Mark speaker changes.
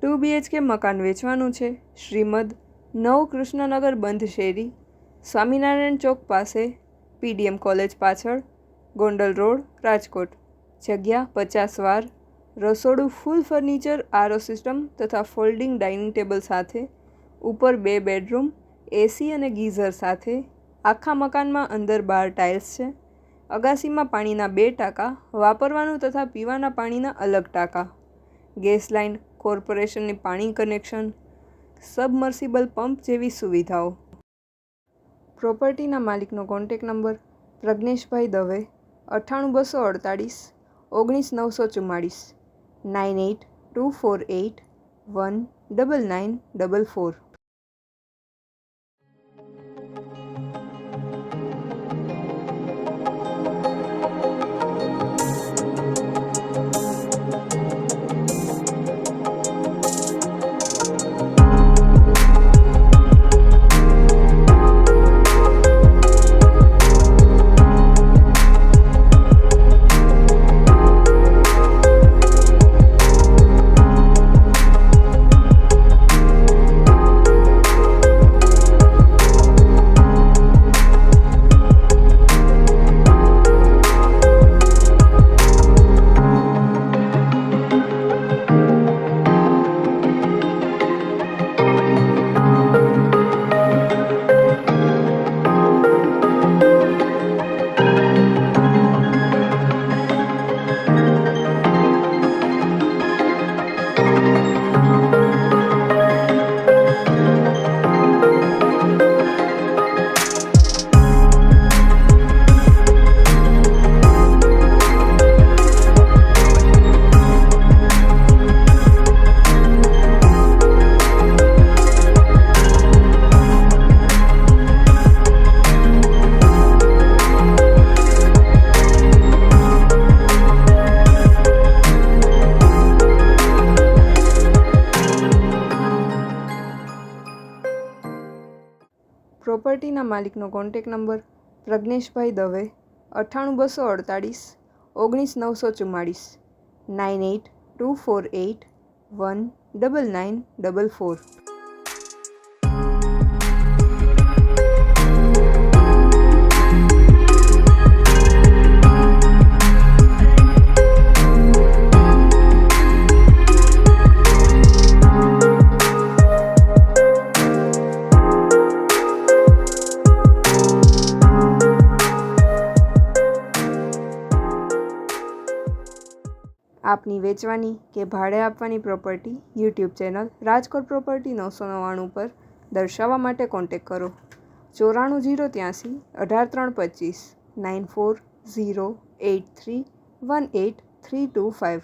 Speaker 1: 2 BHK મકાન વેચવાનું છે. શ્રીમદ નવ કૃષ્ણનગર બંધ શેરી, સ્વામિનારાયણ ચોક પાસે, PDM કોલેજ પાછળ, ગોંડલ રોડ, રાજકોટ. જગ્યા 50 વાર. રસોડું ફૂલ ફર્નિચર, આરો સિસ્ટમ તથા ફોલ્ડિંગ ડાઇનિંગ ટેબલ સાથે. ઉપર 2 બેડરૂમ, AC અને ગીઝર સાથે. આખા મકાનમાં અંદર 12 ટાઇલ્સ છે. અગાસીમાં પાણીના 2 ટાંકા, વાપરવાનું તથા પીવાના પાણીના અલગ ટાંકા. ગેસ લાઇન, કોર્પોરેશનની પાણી કનેક્શન, સબમર્સિબલ પંપ જેવી સુવિધાઓ. પ્રોપર્ટીના માલિકનો કોન્ટેક નંબર પ્રજ્ઞેશભાઈ દવે 98248 19944 9824819944. પ્રોપર્ટીના માલિકનો કોન્ટેક નંબર પ્રજ્ઞેશભાઈ દવે 98248 19944 9824819944. આપની વેચવાની કે ભાડે આપવાની property YouTube channel Rajkot property 999 પર દર્શાવવા માટે કોન્ટેક કરો. 94083 18325 9408318325.